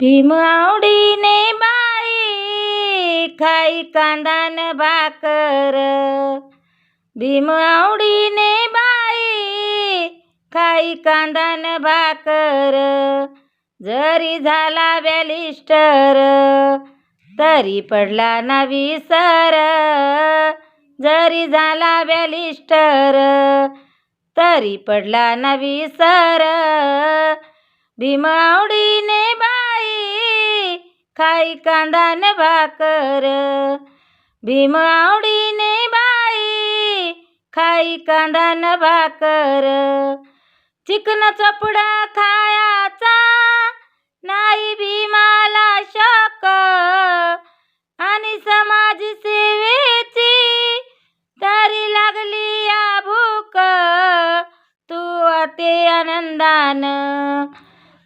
भीम आवडीने बाई खाई कांदा न भाकर. भीम आवडीने बाई खाई कांदा न भाकर. जरी झाला बॅलिस्टर तरी पडला ना विसर. जरी झाला बॅलिस्टर तरी पडला ना विसर. भीम आवडीने बाई खाई कांदा न भाकर. भीम आवडीने बाई खाई कांदा न भाकर. चिकन चपडा खायाचा नाही भीमाला शौक. आणि समाज सेवेची तरी लागली या भूक. तू अति आनंदान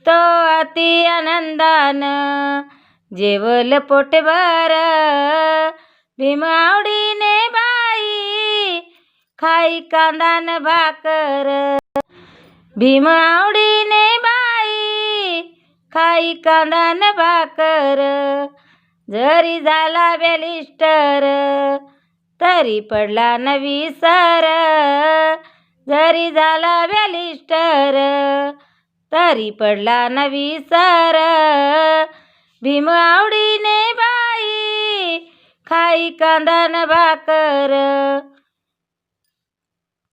तो अति आनंदान जेवल पोटभर. भीम आवडीने बाई खाई कांदा न भाकर. भीम आवडीने बाई खाई कांदा न भाकर. जरी झाला बॅलिस्टर तरी पडला न विसर. जरी झाला बॅलिस्टर तरी पडला न विसर. भीम आवडीने बाई खाई कांदा न भाकर.